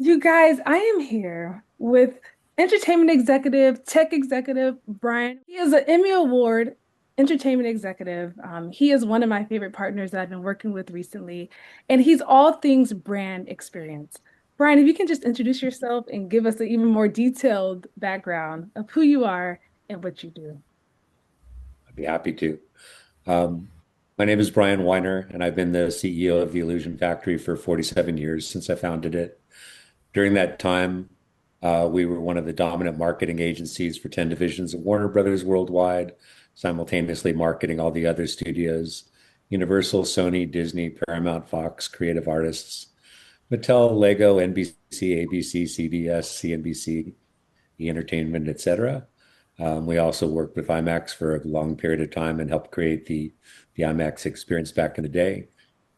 You guys, I am here with entertainment executive, tech executive Brian. He is an Emmy Award entertainment executive. He is one of my favorite partners that I've been working with recently, and he's all things brand experience. Brian, if you can just introduce yourself and give us an even more detailed background of who you are and what you do. I'd be happy to. Um, my name is Brian Weiner, and I've been the CEO of the Illusion Factory for 47 years since I founded it. During that time, we were one of the dominant marketing agencies for 10 divisions of Warner Brothers worldwide, simultaneously marketing all the other studios, Universal, Sony, Disney, Paramount, Fox, Creative Artists, Mattel, Lego, NBC, ABC, CBS, CNBC, E Entertainment, etc. We also worked with IMAX for a long period of time and helped create the IMAX experience back in the day.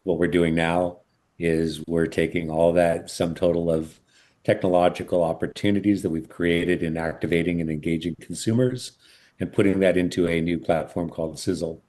What we're doing now is we're taking all that sum total of technological opportunities that we've created in activating and engaging consumers and putting that into a new platform called Sizzle.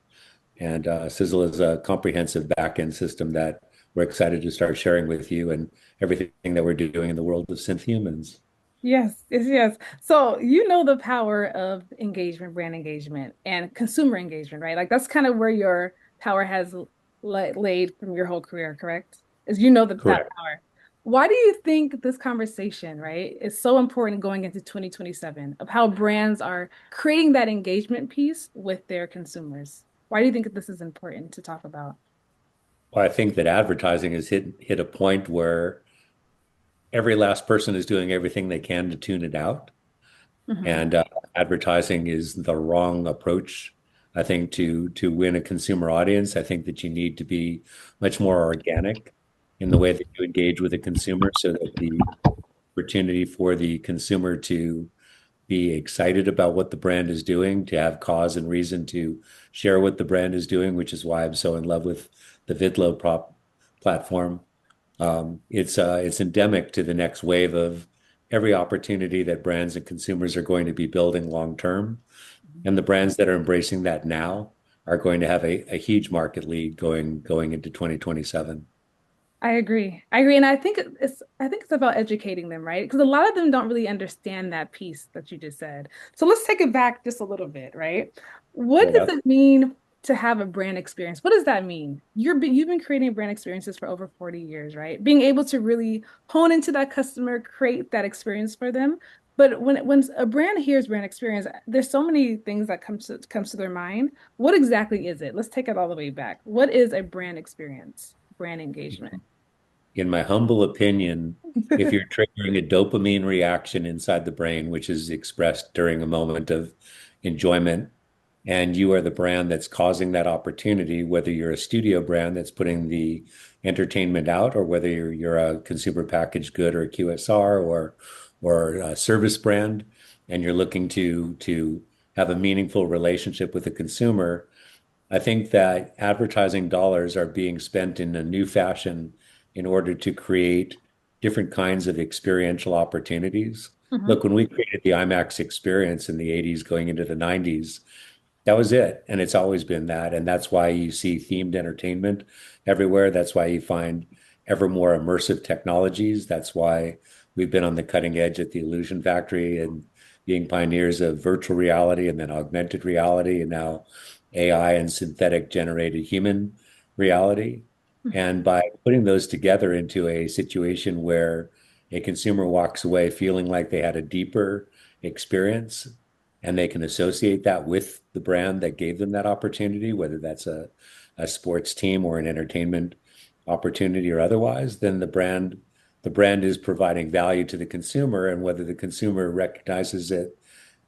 And Sizzle is a comprehensive backend system that we're excited to start sharing with you and everything that we're doing in the world of synth humans. Yes, yes, yes. So you know the power of engagement, brand engagement, and consumer engagement, right? Like that's kind of where your power has laid from your whole career, correct? Is you know that Correct. power. Why do you think this conversation, right, is so important going into 2027 of how brands are creating that engagement piece with their consumers? Why do you think this is important to talk about? Well, I think that advertising has hit a point where every last person is doing everything they can to tune it out, Hmm. and advertising is the wrong approach. I think to win a consumer audience, I think that you need to be much more organic in the way that you engage with a consumer, so that the opportunity for the consumer to be excited about what the brand is doing, to have cause and reason to share what the brand is doing, which is why I'm so in love with the Vidlo prop platform. It's endemic to the next wave of every opportunity that brands and consumers are going to be building long term. And the brands that are embracing that now are going to have a huge market lead going into 2027. I agree. I agree. And I think it's about educating them, right? Because a lot of them don't really understand that piece that you just said. So let's take it back just a little bit, right? What Right does up. it mean to have a brand experience? What does that mean? You've been creating brand experiences for over 40 years, right? Being able to really hone into that customer, create that experience for them. But when a brand hears brand experience, there's so many things that comes to their mind. What exactly is it? Let's take it all the way back. What is a brand experience? Brand engagement. In my humble opinion, if you're triggering a dopamine reaction inside the brain, which is expressed during a moment of enjoyment, and you are the brand that's causing that opportunity, whether you're a studio brand that's putting the entertainment out, or whether you're a consumer packaged good or a QSR or a service brand, and you're looking to have a meaningful relationship with the consumer, I think that advertising dollars are being spent in a new fashion in order to create different kinds of experiential opportunities. Mhm. Look, when we created the IMAX experience in the 80s going into the 90s, that was it. And it's always been that. And that's why you see themed entertainment everywhere. That's why you find ever more immersive technologies. That's why we've been on the cutting edge at the Illusion Factory and being pioneers of virtual reality and then augmented reality and now AI and synthetic generated human reality. And by putting those together into a situation where a consumer walks away feeling like they had a deeper experience, and they can associate that with the brand that gave them that opportunity, whether that's a sports team or an entertainment opportunity or otherwise, then the brand is providing value to the consumer, and whether the consumer recognizes it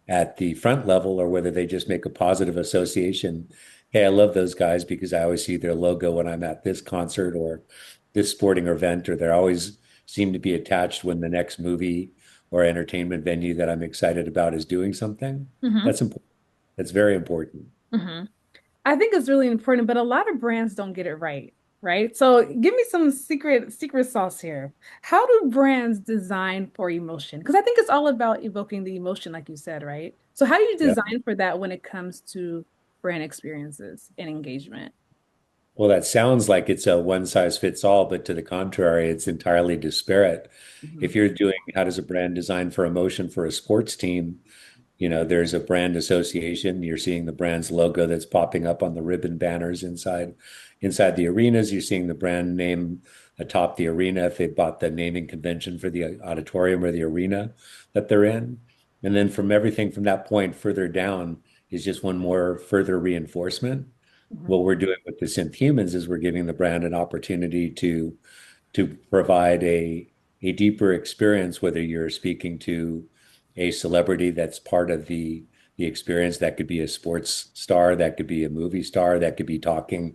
at the front level or whether they just make a positive association. Hey, I love those guys because I always see their logo when I'm at this concert or this sporting event, or they always seem to be attached when the next movie or entertainment venue that I'm excited about is doing something. Hmm. That's important. That's very important. Hmm. I think it's really important, but a lot of brands don't get it right, right? So give me some secret sauce here. How do brands design for emotion? Because I think it's all about evoking the emotion, like you said, right? So how do you Yeah. design for that when it comes to brand experiences and engagement? Well, that sounds like it's a one size fits all, but to the contrary, it's entirely disparate. Mhm. If you're doing how does a brand design for emotion for a sports team, there's a brand association. You're seeing the brand's logo that's popping up on the ribbon banners inside the arenas. You're seeing the brand name atop the arena if they bought the naming convention for the auditorium or the arena that they're in. And then from everything from that point further down is just one more further reinforcement. Mhm. What we're doing with the Synth Humans is we're giving the brand an opportunity to provide a deeper experience, whether you're speaking to a celebrity that's part of the experience. That could be a sports star, that could be a movie star, that could be talking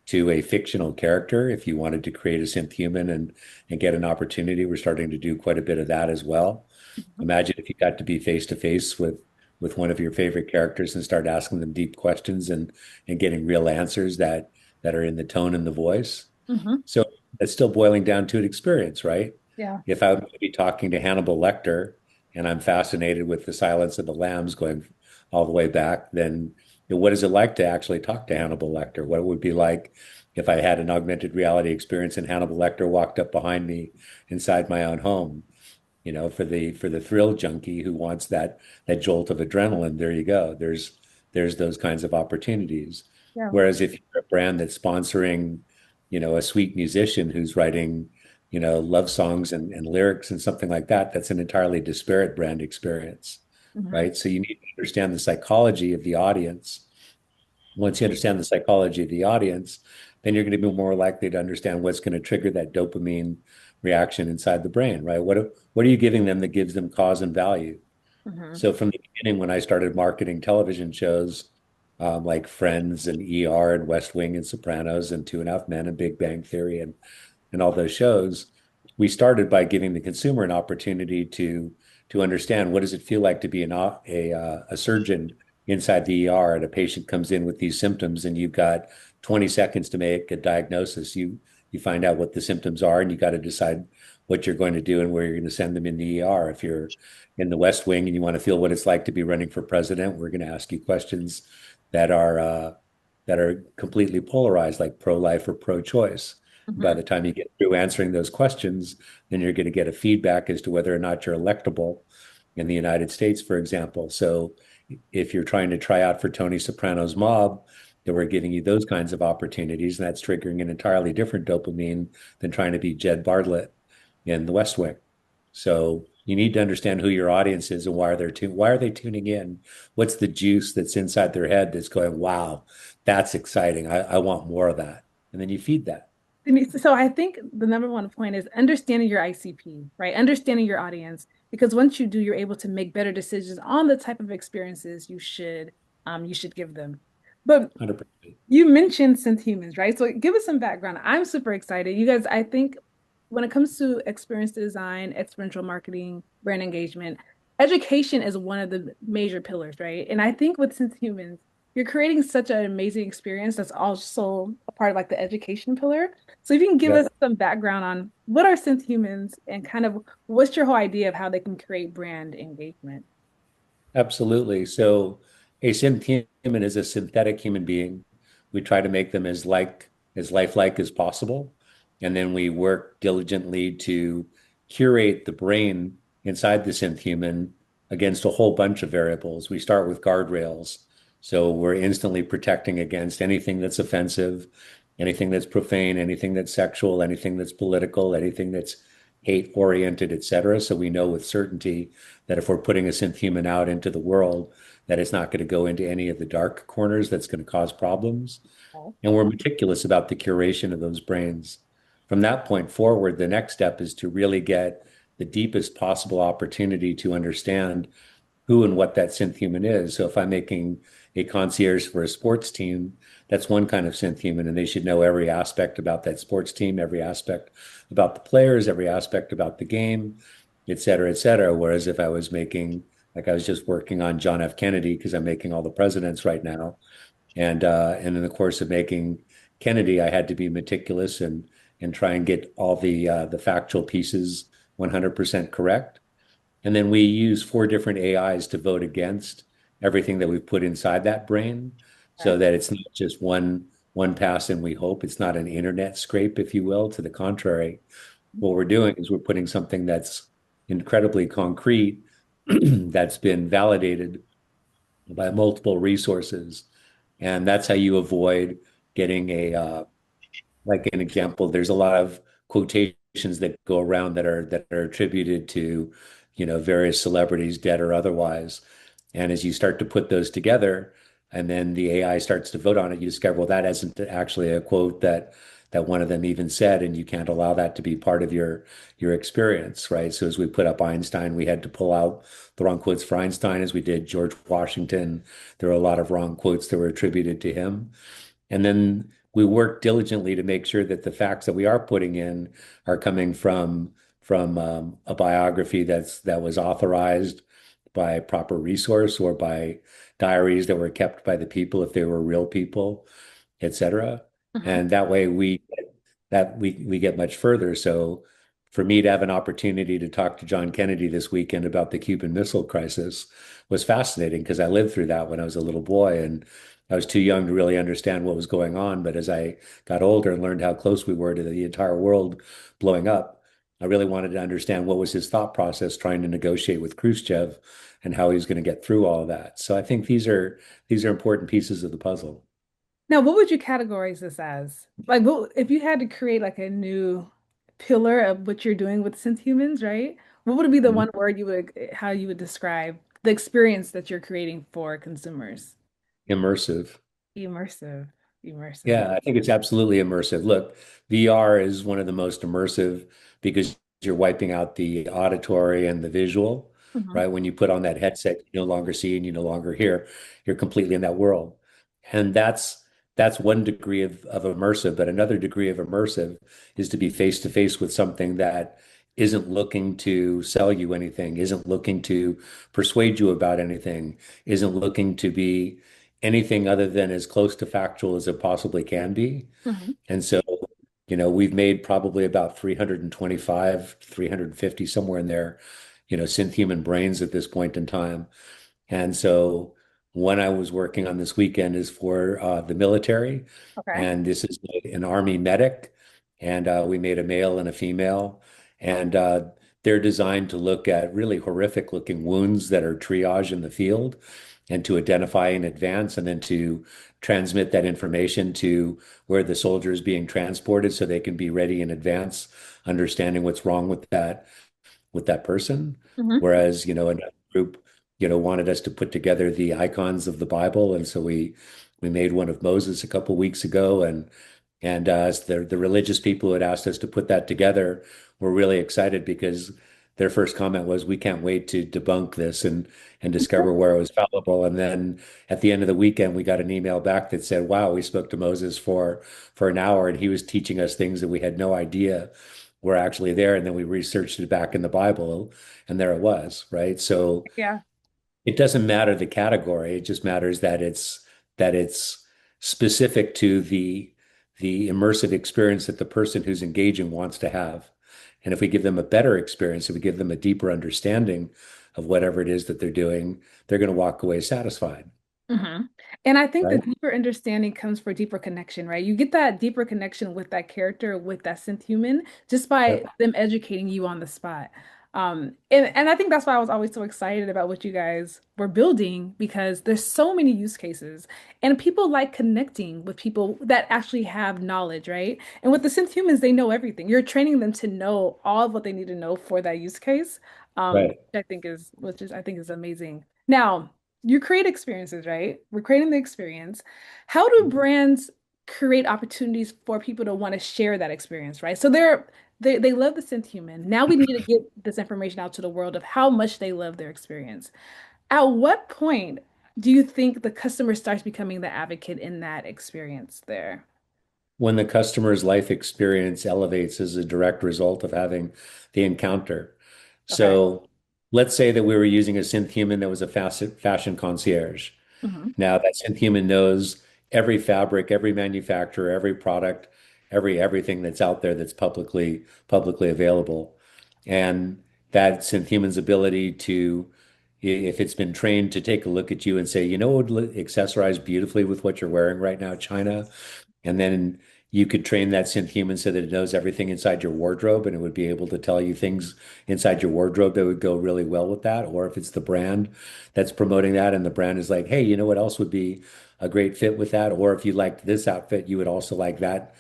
to a fictional character. If you wanted to create a synth human and get an opportunity, we're starting to do quite a bit of that as well. Mhm. Imagine if you got to be face to face with one of your favorite characters and start asking them deep questions and getting real answers that are in the tone and the voice. Mhm. So it's still boiling down to an experience, right? Yeah. If I'm going to be talking to Hannibal Lecter and I'm fascinated with the Silence of the Lambs going all the way back, then what is it like to actually talk to Hannibal Lecter? What it would be like if I had an augmented reality experience and Hannibal Lecter walked up behind me inside my own home? For the thrill junkie who wants that jolt of adrenaline, there you go. There's those kinds of opportunities. Yeah. Whereas if you're a brand that's sponsoring, a sweet musician who's writing, love songs and lyrics and something like that, that's an entirely disparate brand experience, Mhm. right? So you need to understand the psychology of the audience. Once you understand the psychology of the audience, then you're going to be more likely to understand what's going to trigger that dopamine reaction inside the brain, right? What are you giving them that gives them cause and value? Mhm. So from the beginning, when I started marketing television shows like Friends and ER and West Wing and Sopranos and Two and a Half Men and Big Bang Theory and all those shows, we started by giving the consumer an opportunity to understand what does it feel like to be a surgeon inside the ER and a patient comes in with these symptoms and you've got 20 seconds to make a diagnosis. You find out what the symptoms are and you got to decide what you're going to do and where you're going to send them in the ER. If you're in the West Wing and you want to feel what it's like to be running for president, we're going to ask you questions that are uh, that are completely polarized, like pro-life or pro-choice. By Mhm. the time you get through answering those questions, then you're going to get a feedback as to whether or not you're electable in the United States, for example. So if you're trying to try out for Tony Soprano's mob, then we're giving you those kinds of opportunities, and that's triggering an entirely different dopamine than trying to be Jed Bartlett in the West Wing. So you need to understand who your audience is and why are they tuning in? What's the juice that's inside their head that's going, wow, that's exciting. I want more of that. And then you feed that. So I think the number one point is understanding your ICP, right? Understanding your audience, because once you do, you're able to make better decisions on the type of experiences you should give them. But 100%. you mentioned Synth Humans, right? So give us some background. I'm super excited. You guys, I think when it comes to experience design, experiential marketing, brand engagement, education is one of the major pillars, right? And I think with Synth Humans, you're creating such an amazing experience that's also a part of like the education pillar. So if you can give us Yep. some background on what are Synth Humans and kind of what's your whole idea of how they can create brand engagement? Absolutely. So a synth human is a synthetic human being. We try to make them as lifelike as possible. And then we work diligently to curate the brain inside the synth human against a whole bunch of variables. We start with guardrails. So we're instantly protecting against anything that's offensive, anything that's profane, anything that's sexual, anything that's political, anything that's hate oriented, et cetera. So we know with certainty that if we're putting a synth human out into the world, that it's not going to go into any of the dark corners that's going to cause problems. Oh. And we're meticulous about the curation of those brains. From that point forward, the next step is to really get the deepest possible opportunity to understand who and what that synth human is. So if I'm making a concierge for a sports team, that's one kind of synth human, and they should know every aspect about that sports team, every aspect about the players, every aspect about the game, et cetera, et cetera. Whereas if I was making, like I was just working on John F. Kennedy because I'm making all the presidents right now, and in the course of making Kennedy, I had to be meticulous and try and get all the factual pieces 100% correct. And then we use four different AIs to vote against everything that we've put inside that brain Okay. so that it's not just one pass and we hope. It's not an internet scrape, if you will. To the contrary, what we're doing is we're putting something that's incredibly concrete, that's been validated by multiple resources. And that's how you avoid getting like an example, there's a lot of quotations that go around that are attributed to, various celebrities, dead or otherwise. And as you start to put those together, and then the AI starts to vote on it, you discover, well, that isn't actually a quote that one of them even said, and you can't allow that to be part of your experience, right? So as we put up Einstein, we had to pull out the wrong quotes for Einstein, as we did George Washington. There were a lot of wrong quotes that were attributed to him. And then we work diligently to make sure that the facts that we are putting in are coming from a biography that was authorized by a proper resource or by diaries that were kept by the people if they were real people, et cetera. Mhm. And that way we get much further. So for me to have an opportunity to talk to John Kennedy this weekend about the Cuban Missile Crisis was fascinating because I lived through that when I was a little boy, and I was too young to really understand what was going on. But as I got older and learned how close we were to the entire world blowing up, I really wanted to understand what was his thought process trying to negotiate with Khrushchev and how he was going to get through all of that. So I think these are important pieces of the puzzle. Now, what would you categorize this as? Like, what if you had to create like a new pillar of what you're doing with synth humans, right? What would be the Mhm. one word how you would describe the experience that you're creating for consumers? Immersive. Immersive, immersive. Yeah, I think it's absolutely immersive. Look, VR is one of the most immersive because you're wiping out the auditory and the visual, Mhm. right? When you put on that headset, you no longer see and you no longer hear. You're completely in that world. And that's one degree of immersive, but another degree of immersive is to be face to face with something that isn't looking to sell you anything, isn't looking to persuade you about anything, isn't looking to be anything other than as close to factual as it possibly can be. Mhm. And so, we've made probably about 325, 350, somewhere in there, synth human brains at this point in time. And so one I was working on this weekend is for the military, Okay. and this is an Army medic, and we made a male and a female, and they're designed to look at really horrific looking wounds that are triage in the field, and to identify in advance, and then to transmit that information to where the soldier is being transported, so they can be ready in advance, understanding what's wrong with that person. Mhm. Whereas, another group, wanted us to put together the icons of the Bible. And so we made one of Moses a couple weeks ago. And the religious people who had asked us to put that together were really excited because their first comment was, we can't wait to debunk this and discover where it was fallible. And then at the end of the weekend, we got an email back that said, wow, we spoke to Moses for an hour and he was teaching us things that we had no idea were actually there. And then we researched it back in the Bible, and there it was, right? So Yeah. it doesn't matter the category. It just matters that it's specific to the immersive experience that the person who's engaging wants to have. And if we give them a better experience, if we give them a deeper understanding of whatever it is that they're doing, they're going to walk away satisfied, hmm And I think the right? deeper understanding comes for deeper connection, right? You get that deeper connection with that character, with that synth human, just by Yep. them educating you on the spot. And I think that's why I was always so excited about what you guys were building because there's so many use cases and people like connecting with people that actually have knowledge, right? And with the synth humans, they know everything. You're training them to know all of what they need to know for that use case, Right. which is I think is amazing. Now, you create experiences, right? We're creating the experience. How do brands create opportunities for people to want to share that experience, right? So they love the synth human. Now we need to get this information out to the world of how much they love their experience. At what point do you think the customer starts becoming the advocate in that experience there? When the customer's life experience elevates as a direct result of having the encounter. Okay. So let's say that we were using a synth human that was a fashion concierge. hmm Now that synth human knows every fabric, every manufacturer, every product, everything that's out there that's publicly available. And that synth human's ability to, if it's been trained to take a look at you and say, what would accessorize beautifully with what you're wearing right now, China? And then you could train that synth human so that it knows everything inside your wardrobe and it would be able to tell you things inside your wardrobe that would go really well with that. Or if it's the brand that's promoting that and the brand is like, hey, you know what else would be a great fit with that? Or if you liked this outfit, you would also like that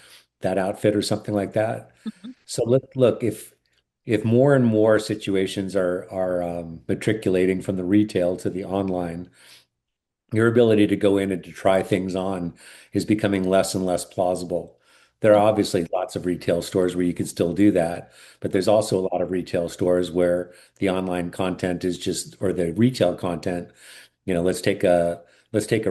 outfit or something like that. Mhm. So look, if more and more situations are matriculating from the retail to the online, your ability to go in and to try things on is becoming less and less plausible. There are obviously lots of retail stores where you can still do that, but there's also a lot of retail stores where the online content is just, or the retail content, let's take a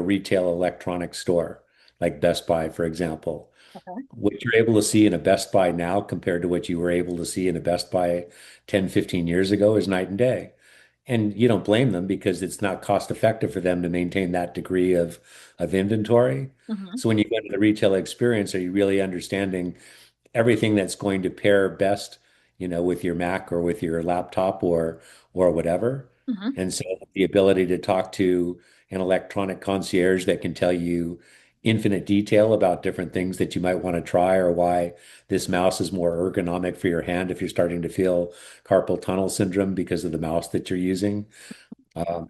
retail electronic store like Best Buy, for example. Okay. What you're able to see in a Best Buy now compared to what you were able to see in a Best Buy 10, 15 years ago is night and day. And you don't blame them because it's not cost effective for them to maintain that degree of inventory. Mhm. So when you go into the retail experience, are you really understanding everything that's going to pair best, with your Mac or with your laptop or whatever? Mhm. And so the ability to talk to an electronic concierge that can tell you infinite detail about different things that you might want to try or why this mouse is more ergonomic for your hand if you're starting to feel carpal tunnel syndrome because of the mouse that you're using,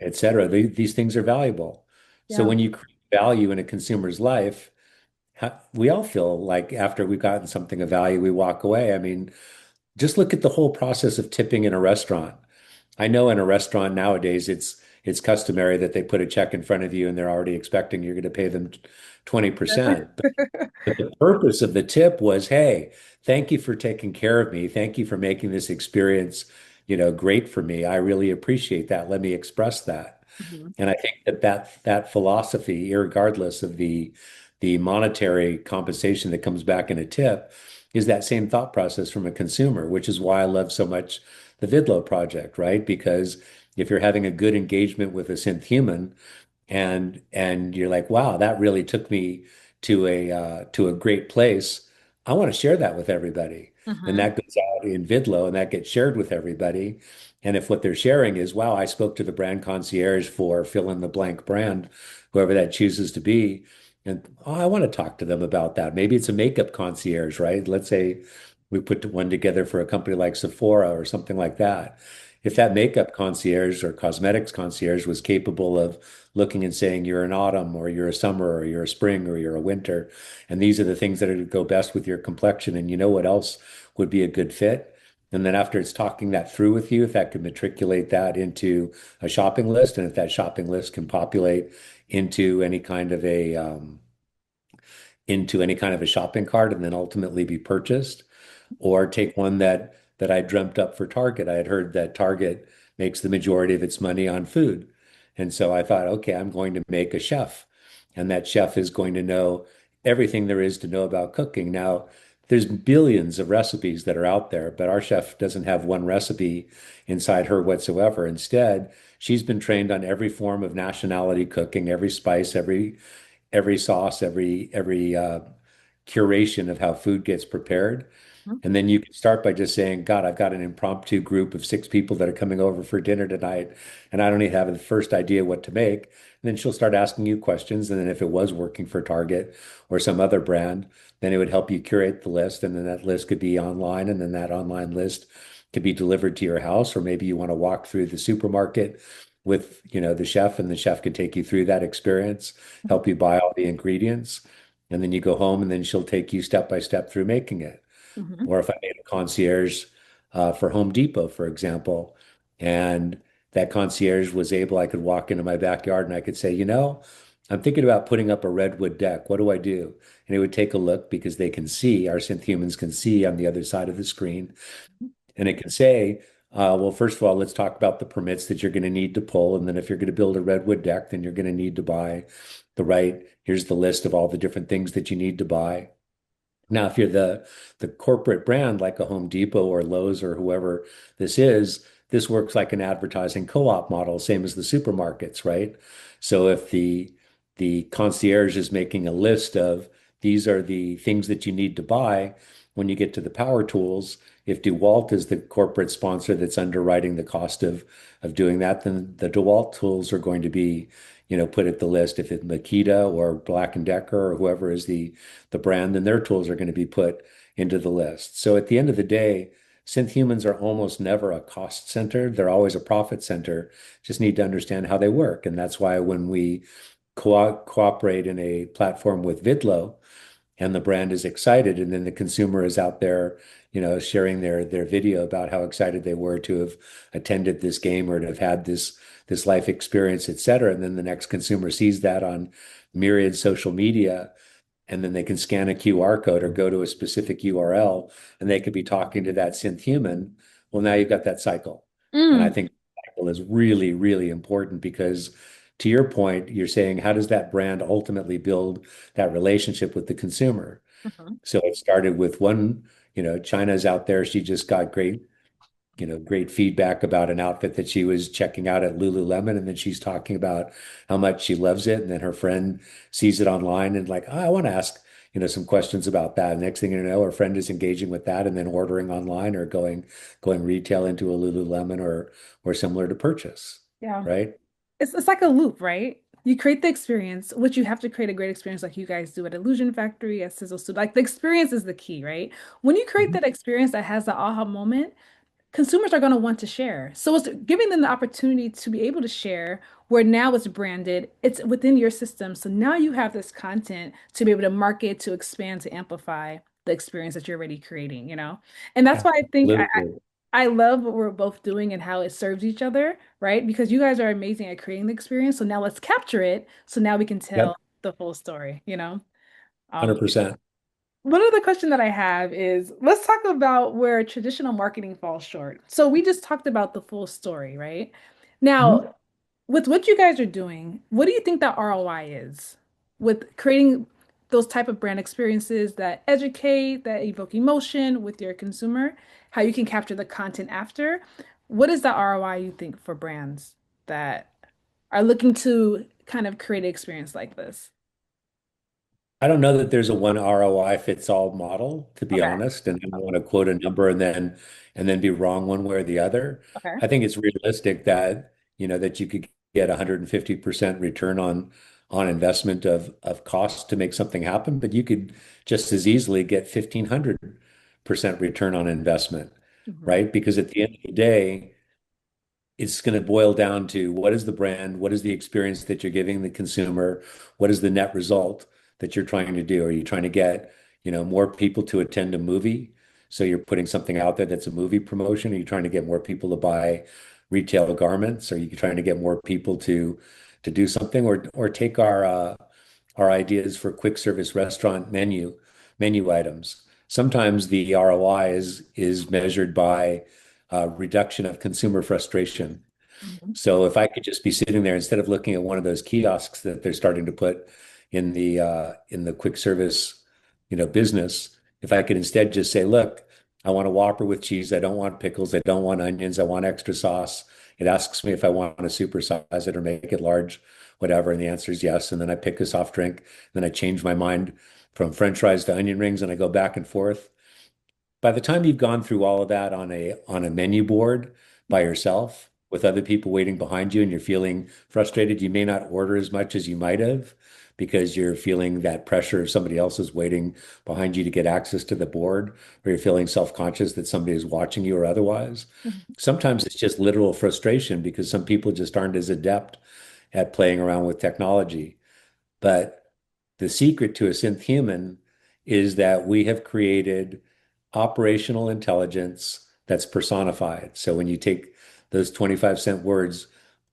et cetera. These things are valuable. So Yeah. when you create value in a consumer's life, we all feel like after we've gotten something of value, we walk away. I mean, just look at the whole process of tipping in a restaurant. I know in a restaurant nowadays, it's customary that they put a check in front of you and they're already expecting you're going to pay them 20%. But the purpose of the tip was, hey, thank you for taking care of me. Thank you for making this experience, great for me. I really appreciate that. Let me express that. Mhm. And I think that philosophy, regardless of the monetary compensation that comes back in a tip, is that same thought process from a consumer, which is why I love so much the Vidlo project, right? Because if you're having a good engagement with a synth human, and you're like, wow, that really took me to a great place. I want to share that with everybody. And Mhm. that goes out in Vidlo and that gets shared with everybody. And if what they're sharing is, wow, I spoke to the brand concierge for fill in the blank brand, whoever that chooses to be. And oh, I want to talk to them about that. Maybe it's a makeup concierge, right? Let's say we put one together for a company like Sephora or something like that. If that makeup concierge or cosmetics concierge was capable of looking and saying you're an autumn or you're a summer or you're a spring or you're a winter, and these are the things that are go best with your complexion, and you know what else would be a good fit. And then after it's talking that through with you, if that could matriculate that into a shopping list, and if that shopping list can populate into any kind of a shopping cart and then ultimately be purchased, or take one that I dreamt up for Target. I had heard that Target makes the majority of its money on food. And so I thought, okay, I'm going to make a chef. And that chef is going to know everything there is to know about cooking. Now, there's billions of recipes that are out there, but our chef doesn't have one recipe inside her whatsoever. Instead, she's been trained on every form of nationality cooking, every spice, every sauce, every curation of how food gets prepared. Mhm. And then you can start by just saying, God, I've got an impromptu group of 6 people that are coming over for dinner tonight, and I don't even have the first idea what to make. And then she'll start asking you questions. And then if it was working for Target or some other brand, then it would help you curate the list. And then that list could be online, and then that online list could be delivered to your house. Or maybe you want to walk through the supermarket with, the chef, and the chef could take you through that experience, help you buy all the ingredients. And then you go home, and then she'll take you step by step through making it. Mhm. Or if I made a concierge for Home Depot, for example, and that concierge was able, I could walk into my backyard and I could say, I'm thinking about putting up a redwood deck. What do I do? And it would take a look because they can see, our synth humans can see on the other side of the screen. And it can say, well, first of all, let's talk about the permits that you're going to need to pull. And then if you're going to build a redwood deck, then you're going to need to buy here's the list of all the different things that you need to buy. Now, if you're the corporate brand like a Home Depot or Lowe's or whoever this works like an advertising co-op model, same as the supermarkets, right? So if the concierge is making a list of these are the things that you need to buy when you get to the power tools, if DeWalt is the corporate sponsor that's underwriting the cost of doing that, then the DeWalt tools are going to be, put at the list. If it's Makita or Black and Decker or whoever is the brand, then their tools are going to be put into the list. So at the end of the day, synth humans are almost never a cost center. They're always a profit center. Just need to understand how they work. And that's why when we cooperate in a platform with Vidlo, and the brand is excited, and then the consumer is out there, sharing their video about how excited they were to have attended this game or to have had this life experience, et cetera. And then the next consumer sees that on myriad social media, and then they can scan a QR code or go to a specific URL, and they could be talking to that synth human. Well, now you've got that cycle. And I Mm. think cycle is really, really important because to your point, you're saying, how does that brand ultimately build that relationship with the consumer? Mhm. So it started with one, China's out there. She just got great feedback about an outfit that she was checking out at Lululemon. And then she's talking about how much she loves it. And then her friend sees it online and like, oh, I want to ask, some questions about that. Next thing you know, her friend is engaging with that and then ordering online or going retail into a Lululemon or similar to purchase, Yeah. right? It's like a loop, right? You create the experience, which you have to create a great experience like you guys do at Illusion Factory, at Sizzle Studio. Like the experience is the key, right? When you create Mhm. that experience that has the aha moment, consumers are going to want to share. So it's giving them the opportunity to be able to share where now it's branded, it's within your system. So now you have this content to be able to market, to expand, to amplify the experience that you're already creating, you know? And that's why I think Absolutely. I love what we're both doing and how it serves each other, right? Because you guys are amazing at creating the experience. So now let's capture it. So now we can tell Yep. the full story, you know? Um, 100%. one other question that I have is let's talk about where traditional marketing falls short. So we just talked about the full story, right? Mhm. Now, with what you guys are doing, what do you think that ROI is with creating those type of brand experiences that educate, that evoke emotion with your consumer, how you can capture the content after? What is the ROI you think for brands that are looking to kind of create an experience like this? I don't know that there's a one ROI fits all model, to be Okay. honest, and I don't want to quote a number and then be wrong one way or the other. Okay. I think it's realistic that that you could get 150% return on investment of cost to make something happen, but you could just as easily get 1,500% return on investment, Mhm. right? Because at the end of the day, it's going to boil down to what is the brand, what is the experience that you're giving the consumer, what is the net result that you're trying to do? Are you trying to get, more people to attend a movie? So you're putting something out there that's a movie promotion. Are you trying to get more people to buy retail garments? Are you trying to get more people to do something or take our ideas for quick service restaurant menu items? Sometimes the ROI is measured by reduction of consumer frustration. Mhm. So if I could just be sitting there instead of looking at one of those kiosks that they're starting to put in the quick service, business, if I could instead just say, look, I want a Whopper with cheese. I don't want pickles. I don't want onions. I want extra sauce. It asks me if I want to supersize it or make it large, whatever. And the answer is yes. And then I pick a soft drink. Then I change my mind from French fries to onion rings and I go back and forth. By the time you've gone through all of that on a menu board by yourself with other people waiting behind you and you're feeling frustrated, you may not order as much as you might have because you're feeling that pressure of somebody else is waiting behind you to get access to the board, or you're feeling self-conscious that somebody is watching you or otherwise. Mhm. Sometimes it's just literal frustration because some people just aren't as adept at playing around with technology. But the secret to a synth human is that we have created operational intelligence that's personified. So when you take those 25-cent words,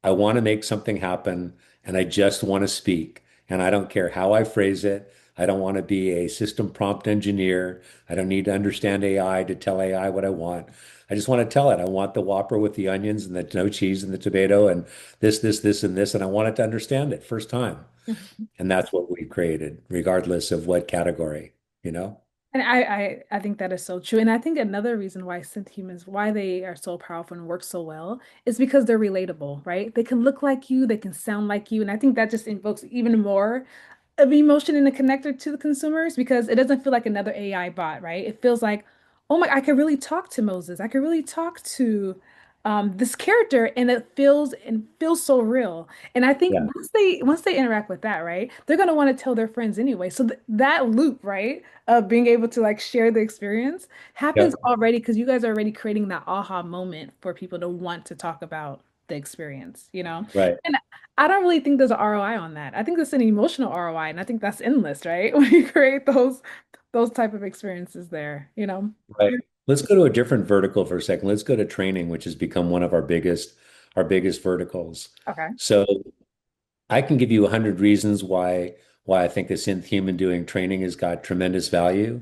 I want to make something happen and I just want to speak. And I don't care how I phrase it. I don't want to be a system prompt engineer. I don't need to understand AI to tell AI what I want. I just want to tell it. I want the Whopper with the onions and the no cheese and the tomato and this, and this. And I want it to understand it first time. Mhm. And that's what we've created, regardless of what category, you know? And I think that is so true. And I think another reason why synth humans, why they are so powerful and work so well is because they're relatable, right? They can look like you, they can sound like you. And I think that just invokes even more of emotion and a connector to the consumers because it doesn't feel like another AI bot, right? It feels like, oh my, I could really talk to Moses. I could really talk to this character, and it feels so real. And I think Yeah. once they interact with that, right, they're gonna want to tell their friends anyway. So th that loop, right, of being able to like share the experience happens Yep. already because you guys are already creating that aha moment for people to want to talk about the experience, you know? Right. And I don't really think there's an ROI on that. I think it's an emotional ROI, and I think that's endless, right? When you create those type of experiences there, you know? Right. Let's go to a different vertical for a second. Let's go to training, which has become one of our biggest verticals. Okay. So I can give you 100 reasons why I think a synth human doing training has got tremendous value.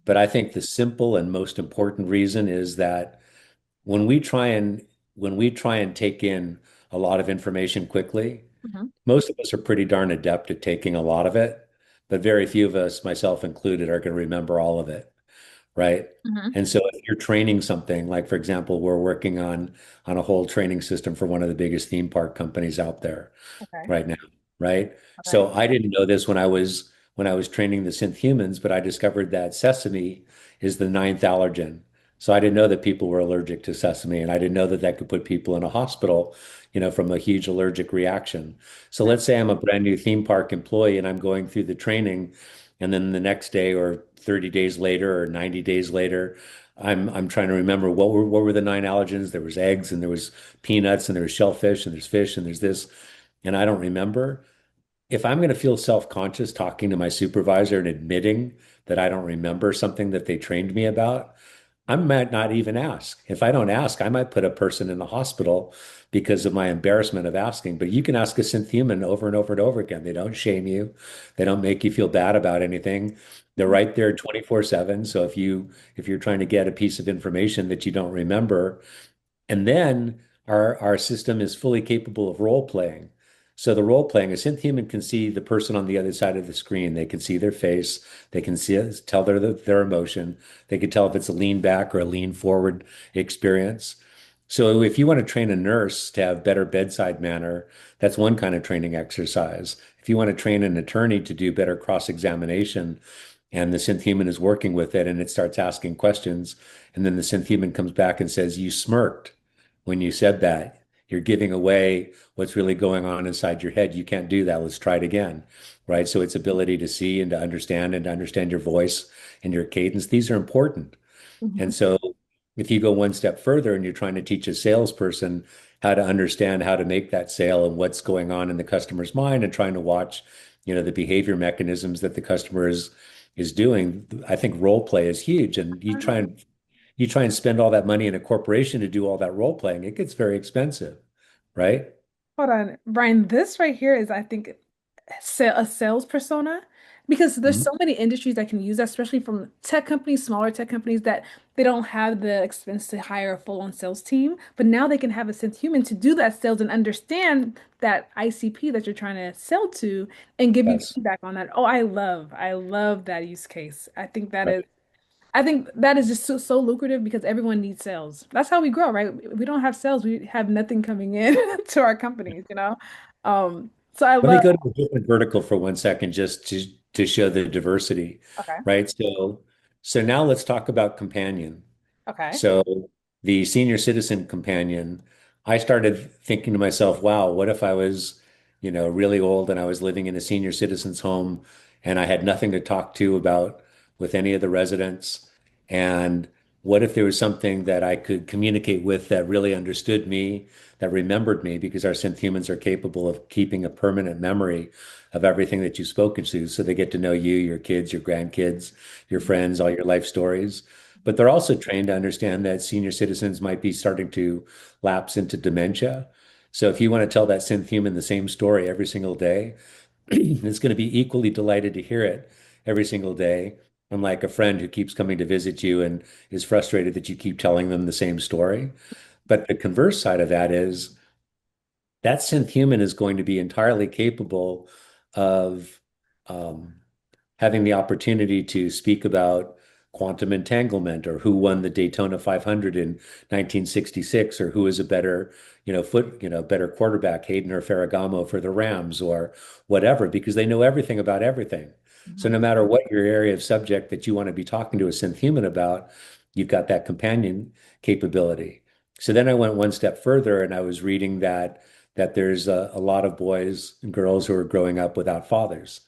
But I think the simple and most important reason is that when we try and when we try and take in a lot of information quickly, Hmm. most of us are pretty darn adept at taking a lot of it, but very few of us, myself included, are going to remember all of it, right? Hmm. And so if you're training something, like for example, we're working on a whole training system for one of the biggest theme park companies out there Okay. right now, right? Okay. So I didn't know this when I was training the synth humans, but I discovered that sesame is the ninth allergen. So I didn't know that people were allergic to sesame, and I didn't know that that could put people in a hospital, from a huge allergic reaction. So let's say I'm a brand new theme park employee and I'm going through the training, and then the next day or 30 days later or 90 days later, I'm trying to remember what were the nine allergens. There was eggs and there was peanuts and there was shellfish and there's fish and there's this, and I don't remember. If I'm going to feel self-conscious talking to my supervisor and admitting that I don't remember something that they trained me about, I might not even ask. If I don't ask, I might put a person in the hospital because of my embarrassment of asking. But you can ask a synth human over and over and over again. They don't shame you. They don't make you feel bad about anything. They're right there 24/7. So if you're trying to get a piece of information that you don't remember, and then our system is fully capable of role playing. So the role playing, a synth human can see the person on the other side of the screen. They can see their face. They can tell their emotion. They can tell if it's a lean back or a lean forward experience. So if you want to train a nurse to have better bedside manner, that's one kind of training exercise. If you want to train an attorney to do better cross-examination, and the synth human is working with it and it starts asking questions, and then the synth human comes back and says, "You smirked when you said that. You're giving away what's really going on inside your head. You can't do that. Let's try it again." Right? So its ability to see and to understand your voice and your cadence, these are important. Hmm. And so if you go one step further and you're trying to teach a salesperson how to understand how to make that sale and what's going on in the customer's mind and trying to watch, the behavior mechanisms that the customer is doing, I think role play is huge. And you try and spend all that money in a corporation to do all that role playing, it gets very expensive, right? Hold on, Brian. This right here is, I think, a sales persona because there's Mhm. so many industries that can use that, especially from tech companies, smaller tech companies that they don't have the expense to hire a full-on sales team, but now they can have a sense human to do that sales and understand that ICP that you're trying to sell to and give you Yes. feedback on that. Oh, I love that use case. Right. I think that is just so lucrative because everyone needs sales. That's how we grow, right? We don't have sales, we have nothing coming in to our companies, you know? So I Let me love, go to a different vertical for one second just to show the diversity, okay, right? So now let's talk about companion. okay. So the senior citizen companion, I started thinking to myself, wow, what if I was, really old and I was living in a senior citizen's home and I had nothing to talk to about with any of the residents? And what if there was something that I could communicate with that really understood me, that remembered me, because our synth humans are capable of keeping a permanent memory of everything that you've spoken to. So they get to know you, your kids, your grandkids, your friends, all your life stories. But they're also trained to understand that senior citizens might be starting to lapse into dementia. So if you want to tell that synth human the same story every single day, it's going to be equally delighted to hear it every single day. Unlike a friend who keeps coming to visit you and is frustrated that you keep telling them the same story. But the converse side of that is that synth human is going to be entirely capable of um, having the opportunity to speak about quantum entanglement or who won the Daytona 500 in 1966 or who is a better, better quarterback, Hayden or Ferragamo for the Rams or whatever, because they know everything about everything. So Mhm. no matter what your area of subject that you want to be talking to a synth human about, you've got that companion capability. So then I went one step further and I was reading that there's a lot of boys and girls who are growing up without fathers.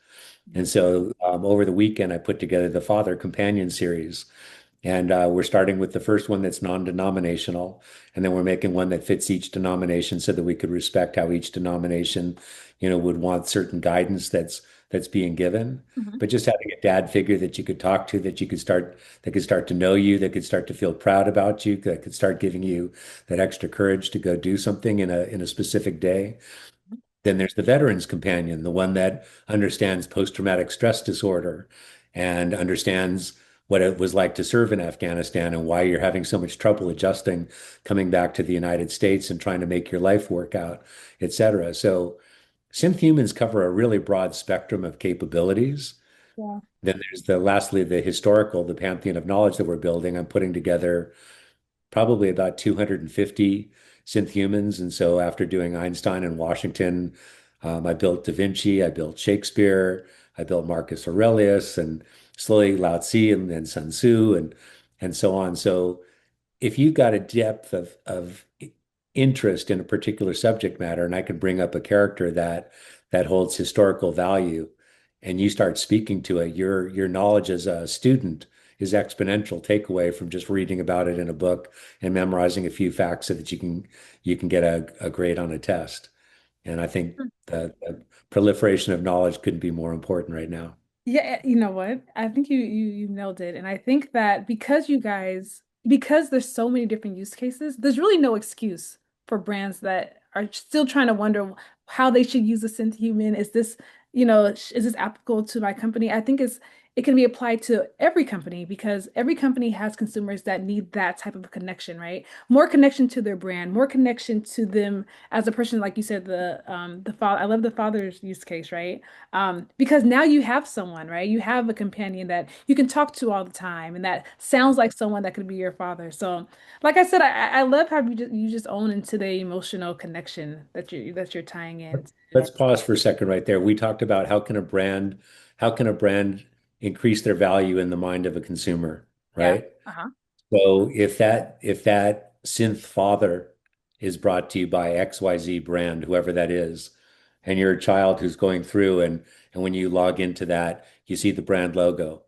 And so over the weekend, I put together the Father Companion series. And we're starting with the first one that's non-denominational, and then we're making one that fits each denomination so that we could respect how each denomination, would want certain guidance that's being given. Mhm. But just having a dad figure that you could talk to, that could start to know you, that could start to feel proud about you, that could start giving you that extra courage to go do something in a specific day. Then there's the veteran's companion, the one that understands post-traumatic stress disorder and understands what it was like to serve in Afghanistan and why you're having so much trouble adjusting coming back to the United States and trying to make your life work out, et cetera. So synth humans cover a really broad spectrum of capabilities. Yeah. Then there's lastly, the historical, the pantheon of knowledge that we're building. I'm putting together probably about 250 synth humans. And so after doing Einstein and Washington, I built Da Vinci, I built Shakespeare, I built Marcus Aurelius, and slowly Lao Tzu and then Sun Tzu and so on. So if you've got a depth of interest in a particular subject matter, and I can bring up a character that holds historical value, and you start speaking to it, your knowledge as a student is exponential takeaway from just reading about it in a book and memorizing a few facts so that you can get a grade on a test. And I think the proliferation of knowledge couldn't be more important right now. Yeah, you know what? I think you nailed it. And I think that because there's so many different use cases, there's really no excuse for brands that are still trying to wonder how they should use a synth human. Is this, is this applicable to my company? I think it can be applied to every company because every company has consumers that need that type of connection, right? More connection to their brand, more connection to them as a person, like you said, the father. I love the father's use case, right? Because now you have someone, right? You have a companion that you can talk to all the time, and that sounds like someone that could be your father. So, like I said, I love how you just own into the emotional connection that you're tying in. Let's pause for a second right there. We talked about how can a brand increase their value in the mind of a consumer, Yeah. right? Uh-huh. So if that synth father is brought to you by XYZ brand, whoever that is, and you're a child who's going through and when you log into that, you see the brand logo.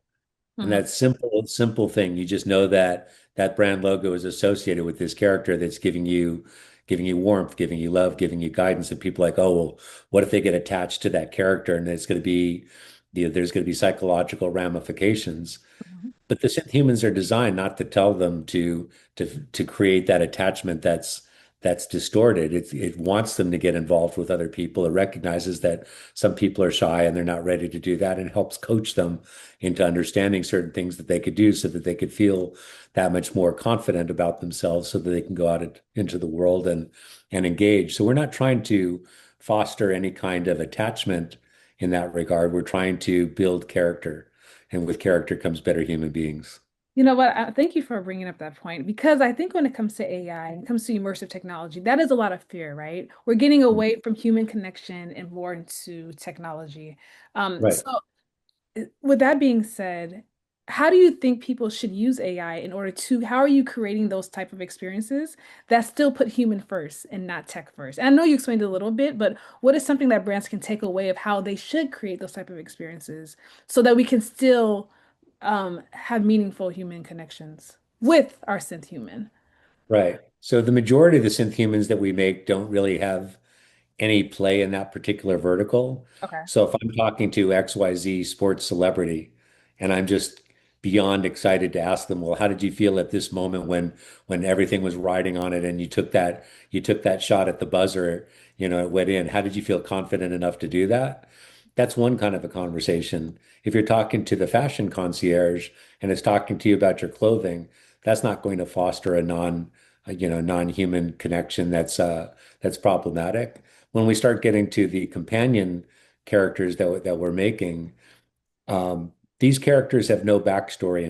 And Hmm. that simple thing, you just know that that brand logo is associated with this character that's giving you warmth, giving you love, giving you guidance. And people are like, oh, well, what if they get attached to that character and it's going to be, there's going to be psychological ramifications. But the synth humans are designed not to tell them to create that attachment that's distorted. It wants them to get involved with other people. It recognizes that some people are shy and they're not ready to do that and helps coach them into understanding certain things that they could do so that they could feel that much more confident about themselves so that they can go out into the world and engage. So we're not trying to foster any kind of attachment in that regard. We're trying to build character. And with character comes better human beings. You know what? Thank you for bringing up that point because I think when it comes to AI and it comes to immersive technology, that is a lot of fear, right? We're getting away from human connection and more into technology. Right. So with that being said, how do you think people should use AI in order to, how are you creating those type of experiences that still put human first and not tech first? And I know you explained it a little bit, but what is something that brands can take away of how they should create those type of experiences so that we can still have meaningful human connections with our synth human? Right. So the majority of the synth humans that we make don't really have any play in that particular vertical. Okay. So if I'm talking to XYZ sports celebrity and I'm just beyond excited to ask them, well, how did you feel at this moment when everything was riding on it and you took that shot at the buzzer, it went in. How did you feel confident enough to do that? That's one kind of a conversation. If you're talking to the fashion concierge and it's talking to you about your clothing, that's not going to foster a non-human connection that's problematic. When we start getting to the companion characters that we're making, um, these characters have no backstory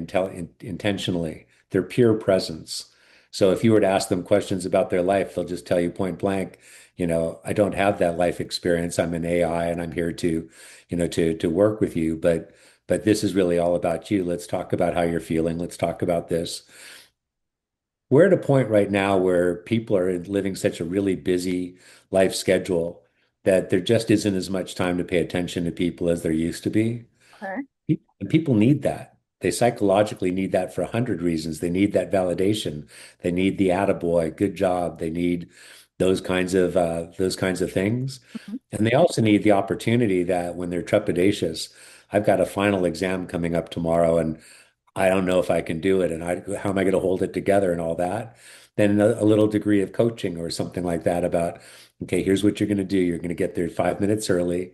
intentionally. They're pure presence. So if you were to ask them questions about their life, they'll just tell you point blank, I don't have that life experience. I'm an AI and I'm here to work with you. But this is really all about you. Let's talk about how you're feeling. Let's talk about this. we're at a point right now where people are living such a really busy life schedule that there just isn't as much time to pay attention to people as there used to be. Okay. And people need that. They psychologically need that for 100 reasons. They need that validation. They need the attaboy, good job. They need those kinds of things. Mhm. And they also need the opportunity that when they're trepidatious, I've got a final exam coming up tomorrow, and I don't know if I can do it, and how am I going to hold it together and all that. Then a little degree of coaching or something like that about, okay, here's what you're going to do. You're going to get there 5 minutes early,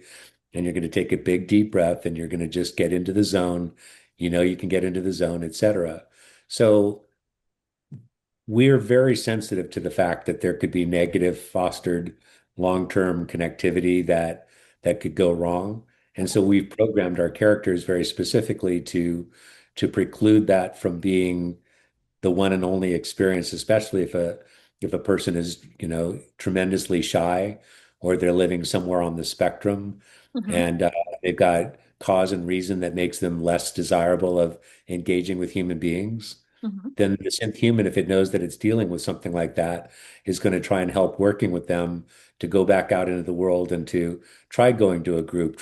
and you're going to take a big deep breath, and you're going to just get into the zone. You know, you can get into the zone, etc. So we're very sensitive to the fact that there could be negative fostered long-term connectivity that could go wrong. And so we've programmed our characters very specifically to preclude that from being the one and only experience, especially if a person is, tremendously shy or they're living somewhere on the spectrum Mhm. and they've got cause and reason that makes them less desirable of engaging with human beings. Mhm. Then the synth human, if it knows that it's dealing with something like that, is going to try and help working with them to go back out into the world and to try going to a group.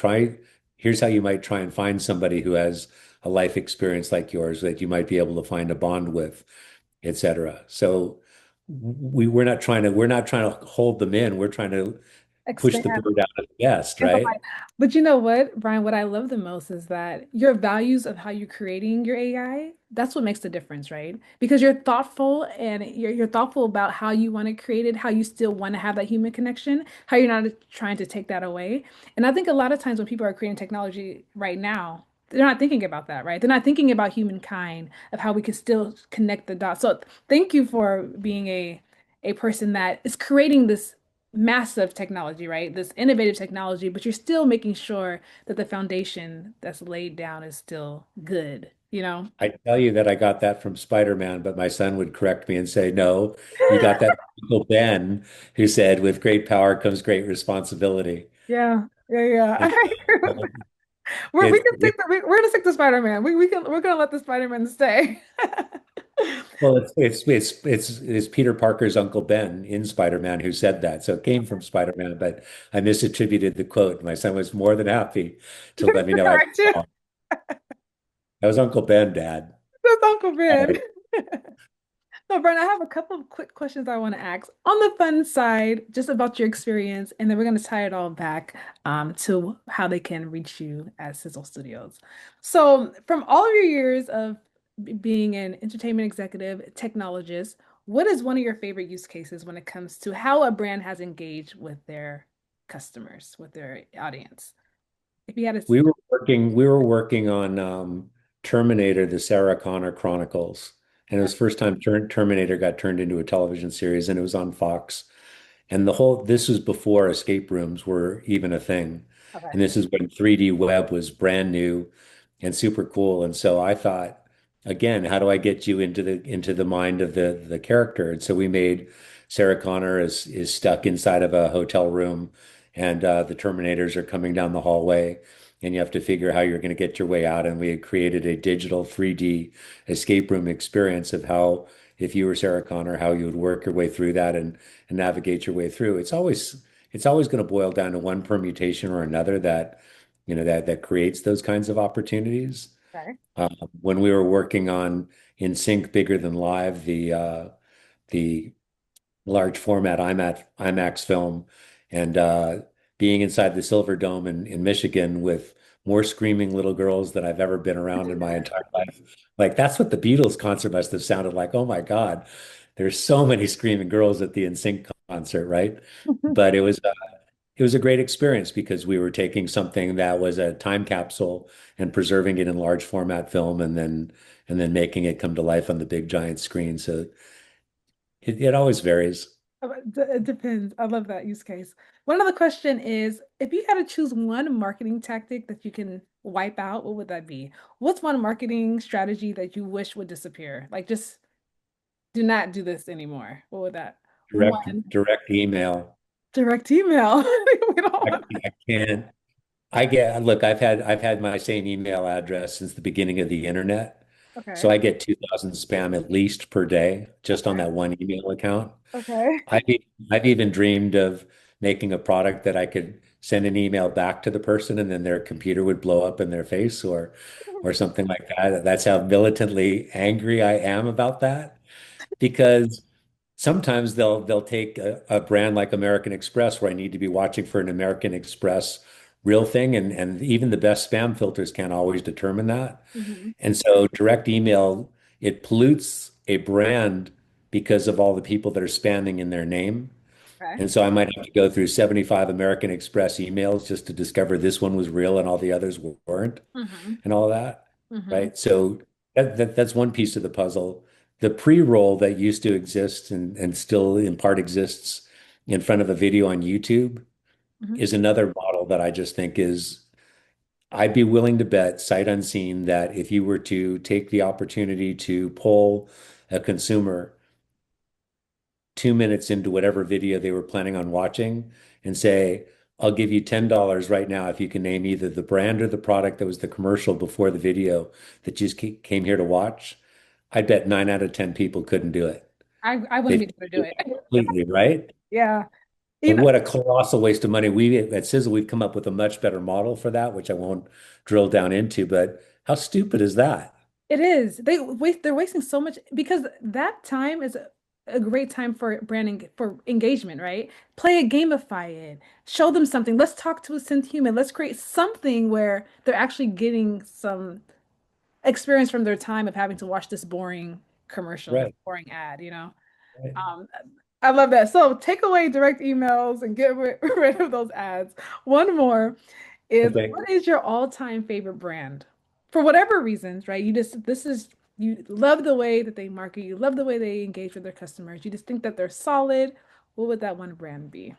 Here's how you might try and find somebody who has a life experience like yours that you might be able to find a bond with, etc. So we're not trying to hold them in. We're trying to push the Expand. bird out of the nest, Amplify. right? But you know what, Brian, what I love the most is that your values of how you're creating your AI, that's what makes the difference, right? Because you're thoughtful and you're thoughtful about how you want to create it, how you still want to have that human connection, how you're not trying to take that away. And I think a lot of times when people are creating technology right now, they're not thinking about that, right? They're not thinking about humankind, of how we can still connect the dots. So thank you for being a person that is creating this massive technology, right? This innovative technology, but you're still making sure that the foundation that's laid down is still good, you know? I tell you that I got that from Spider-Man, but my son would correct me and say, no, you got that from Uncle Ben, who said, with great power comes great responsibility. Yeah, yeah, yeah. And We it, can it stick to, we're gonna stick to Spider-Man. We're gonna let the Spider-Man stay. well, it's Peter Parker's Uncle Ben in Spider-Man who said that. So it came from Spider-Man, but I misattributed the quote. My son was more than happy to let me know I was Correct you. wrong. That was Uncle Ben, Dad. That's Uncle All Ben. right. So, Brian, I have a couple of quick questions I want to ask on the fun side, just about your experience, and then we're going to tie it all back to how they can reach you at Sizzle Studios. So, from all of your years of being an entertainment executive, technologist, what is one of your favorite use cases when it comes to how a brand has engaged with their customers, with their audience? If you had a, We were working on Terminator, the Sarah Connor Chronicles. And it was the first time Terminator got turned into a television series, and it was on Fox. And this was before escape rooms were even a thing. okay, And this is when 3D web was brand new and super cool. And so I thought, again, how do I get you into the mind of the character? And so we made Sarah Connor is stuck inside of a hotel room, and the Terminators are coming down the hallway, and you have to figure how you're going to get your way out. And we had created a digital 3D escape room experience of how, if you were Sarah Connor, how you would work your way through that and navigate your way through. It's always going to boil down to one permutation or another that creates those kinds of opportunities. okay. Uh, when we were working on In Sync Bigger Than Live, the large format IMAX film, and being inside the Silver Dome in Michigan with more screaming little girls than I've ever been around in my entire life. Like that's what the Beatles concert must have sounded like. Oh my God, there's so many screaming girls at the NSYNC concert, right? But it was a great experience because we were taking something that was a time capsule and preserving it in large format film and then making it come to life on the big giant screen. So it always varies. It depends. I love that use case. One other question is, if you had to choose one marketing tactic that you can wipe out, what would that be? What's one marketing strategy that you wish would disappear? Like, just do not do this anymore. What would that Direct one? direct email. Direct email. We don't I, want I can't. Look, I've had my same email address since the beginning of the internet. Okay. So I get 2,000 spam at least per day just on Okay. that one email account. Okay. I've even dreamed of making a product that I could send an email back to the person and then their computer would blow up in their face or something like that. That's how militantly angry I am about that because sometimes they'll take a brand like American Express where I need to be watching for an American Express real thing and even the best spam filters can't always determine that. Hmm. And so direct email, it pollutes a brand because of all the people that are spamming in their name. Okay. And so I might have to go through 75 American Express emails just to discover this one was real and all the others weren't Hmm. and all that. Hmm. Right. So that's one piece of the puzzle. The pre-roll that used to exist and still in part exists in front of a video on YouTube Hmm. is another model that I just think is I'd be willing to bet, sight unseen, that if you were to take the opportunity to poll a consumer 2 minutes into whatever video they were planning on watching and say, I'll give you $10 right now if you can name either the brand or the product that was the commercial before the video that you just came here to watch, I bet 9 out of 10 people couldn't do it. I wouldn't They be able to do it. completely, right? Yeah. You And know, what a colossal waste of money. We at Sizzle, we've come up with a much better model for that, which I won't drill down into, but how stupid is that? it is. They're wasting so much because that time is a great time for branding for engagement, right? Play it, gamify it, show them something. Let's talk to a synth human. Let's create something where they're actually getting some experience from their time of having to watch this boring commercial, this Right. boring ad. Right. Um, I love that. So take away direct emails and get rid of those ads. One more is Okay. what is your all-time favorite brand? For whatever reasons, right? You love the way that they market, you love the way they engage with their customers. You just think that they're solid. What would that one brand be?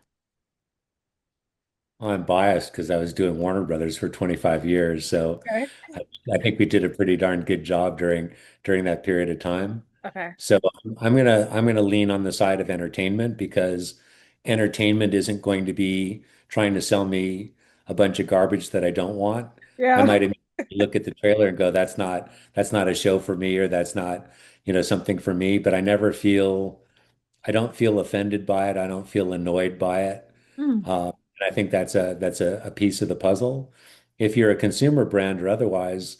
Well, I'm biased because I was doing Warner Brothers for 25 years. So Okay. I, I think we did a pretty darn good job during that period of time. Okay. So I'm gonna lean on the side of entertainment because entertainment isn't going to be trying to sell me a bunch of garbage that I don't want. I Yeah. might immediately look at the trailer and go, that's not a show for me, or that's not, something for me. But I don't feel offended by it. I don't feel annoyed by it. Mm, And I think that's a piece of the puzzle. If you're a consumer brand or otherwise,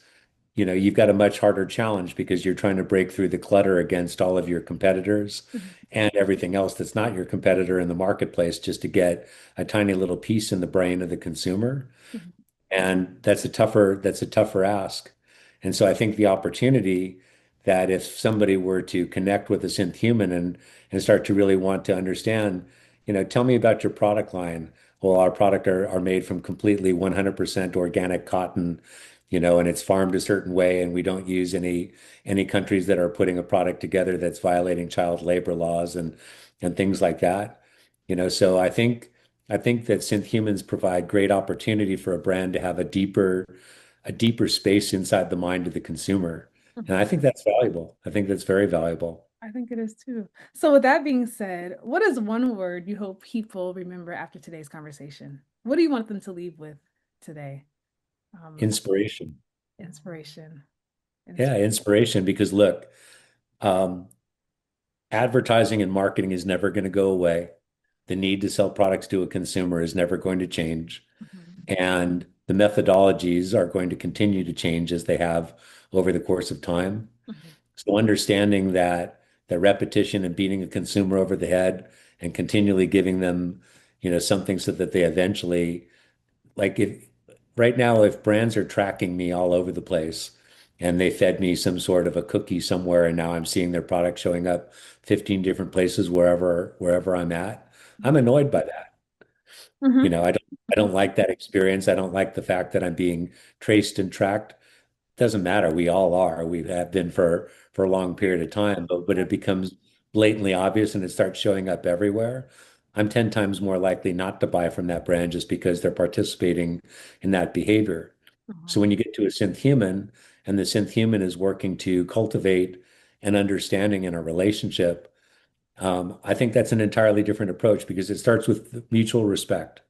you've got a much harder challenge because you're trying to break through the clutter against all of your competitors mhm, and everything else that's not your competitor in the marketplace just to get a tiny little piece in the brain of the consumer. mhm, And that's a tougher ask. And so I think the opportunity that if somebody were to connect with a synth human and start to really want to understand, tell me about your product line. Well, our product are made from completely 100% organic cotton, and it's farmed a certain way, and we don't use any countries that are putting a product together that's violating child labor laws and things like that. So I think that synth humans provide great opportunity for a brand to have a deeper space inside the mind of the consumer. And I mhm. think that's valuable. I think that's very valuable. I think it is too. So with that being said, what is one word you hope people remember after today's conversation? What do you want them to leave with today? Um, Inspiration. inspiration. Yeah, inspiration. Because look, um, advertising and marketing is never going to go away. The need to sell products to a consumer is never going to change. Mhm, And the methodologies are going to continue to change as they have over the course of time. mhm, So understanding that repetition and beating a consumer over the head and continually giving them, something so that they eventually like if right now if brands are tracking me all over the place and they fed me some sort of a cookie somewhere and now I'm seeing their product showing up 15 different places wherever I'm at, I'm annoyed by that. mhm, I don't like that experience. I don't like the fact that I'm being traced and tracked. Doesn't matter. We all are. We have been for a long period of time, but when it becomes blatantly obvious and it starts showing up everywhere, I'm 10 times more likely not to buy from that brand just because they're participating in that behavior. So mhm. when you get to a synth human and the synth human is working to cultivate an understanding in a relationship, I think that's an entirely different approach because it starts with mutual respect.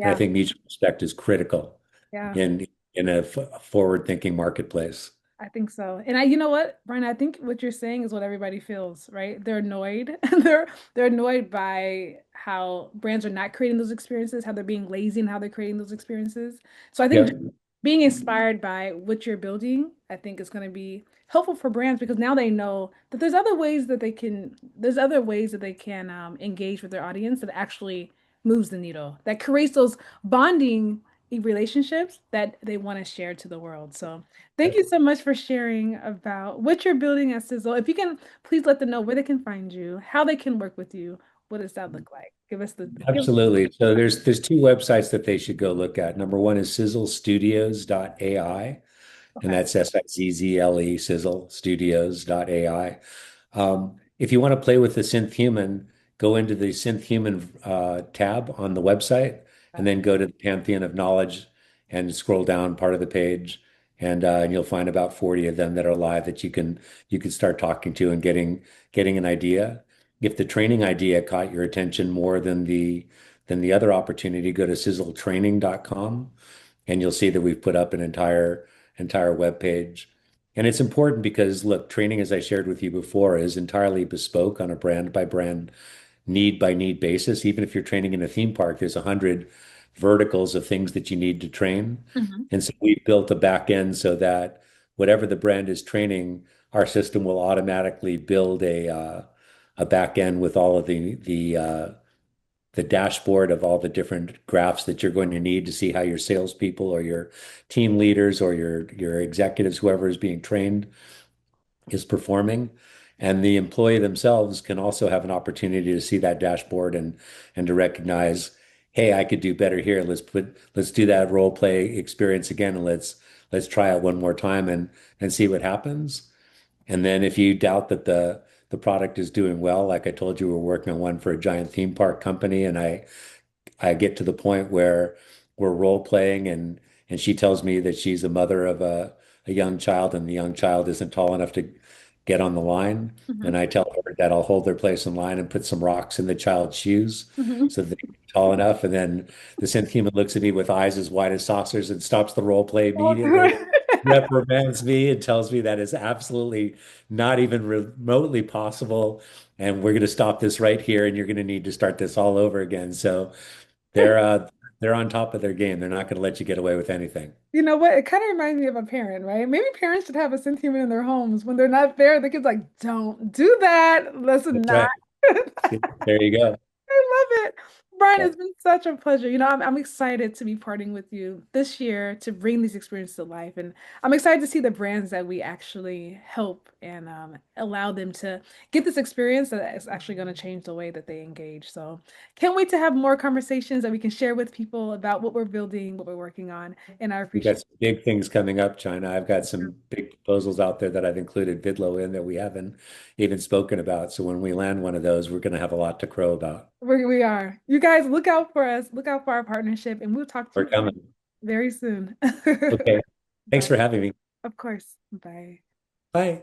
And I Yeah, think mutual respect is critical yeah. in a forward-thinking marketplace. I think so. And you know what, Brian, I think what you're saying is what everybody feels, right? They're annoyed. They're annoyed by how brands are not creating those experiences, how they're being lazy and how they're creating those experiences. So I think Yep. being inspired by what you're building, I think is going to be helpful for brands because now they know that there's other ways that they can engage with their audience that actually moves the needle, that creates those bonding relationships that they want to share to the world. So thank you so much for sharing about what you're building at Sizzle. If you can, please let them know where they can find you, how they can work with you. What does that look like? Give us give. Absolutely. So there's two websites that they should go look at. Number one is sizzlestudios.ai, and Okay. that's Sizzle, sizzlestudios.ai. If you want to play with the Synth Human, go into the Synth Human tab on the website, and then go to the Pantheon of Knowledge and scroll down part of the page, and you'll find about 40 of them that are live that you can start talking to and getting an idea. If the training idea caught your attention more than the other opportunity, go to sizzletraining.com, and you'll see that we've put up an entire web page. And it's important because, look, training, as I shared with you before, is entirely bespoke on a brand by brand, need by need basis. Even if you're training in a theme park, there's 100 verticals of things that you need to train. Mhm. And so we've built a back end so that whatever the brand is training, our system will automatically build a back end with all of the dashboard of all the different graphs that you're going to need to see how your salespeople or your team leaders or your executives, whoever is being trained, is performing. And the employee themselves can also have an opportunity to see that dashboard and to recognize, hey, I could do better here. Let's do that role play experience again, and let's try it one more time and see what happens. And then if you doubt that the product is doing well, like I told you, we're working on one for a giant theme park company, and I get to the point where we're role playing, and she tells me that she's a mother of a young child, and the young child isn't tall enough to get on the line. Mhm. And I tell her that I'll hold their place in line and put some rocks in the child's shoes Mhm. so that they get tall enough. And then the synth human looks at me with eyes as wide as saucers and stops the role play Oh, immediately, good. reprimands me, and tells me that is absolutely not even remotely possible. And we're going to stop this right here, and you're going to need to start this all over again. So they're on top of their game. They're not going to let you get away with anything. You know what? It kind of reminds me of a parent, right? Maybe parents should have a synth human in their homes. When they're not there, the kid's like, don't do that. Let's That's not. right. There you go. I love it. Brian, Yeah. it's been such a pleasure. I'm excited to be partying with you this year to bring these experiences to life. And I'm excited to see the brands that we actually help and allow them to get this experience that is actually going to change the way that they engage. So can't wait to have more conversations that we can share with people about what we're building, what we're working on. And I We've got appreciate some big things coming up, China. I've got some big proposals out there that I've included Vidlo in that we haven't even spoken about. So when we land one of those, we're going to have a lot to crow about. we are. You guys look out for us, look out for our partnership, and we'll talk to We're you again coming. very soon. Okay. Thanks Bye. for having me. Of course. Bye. Bye.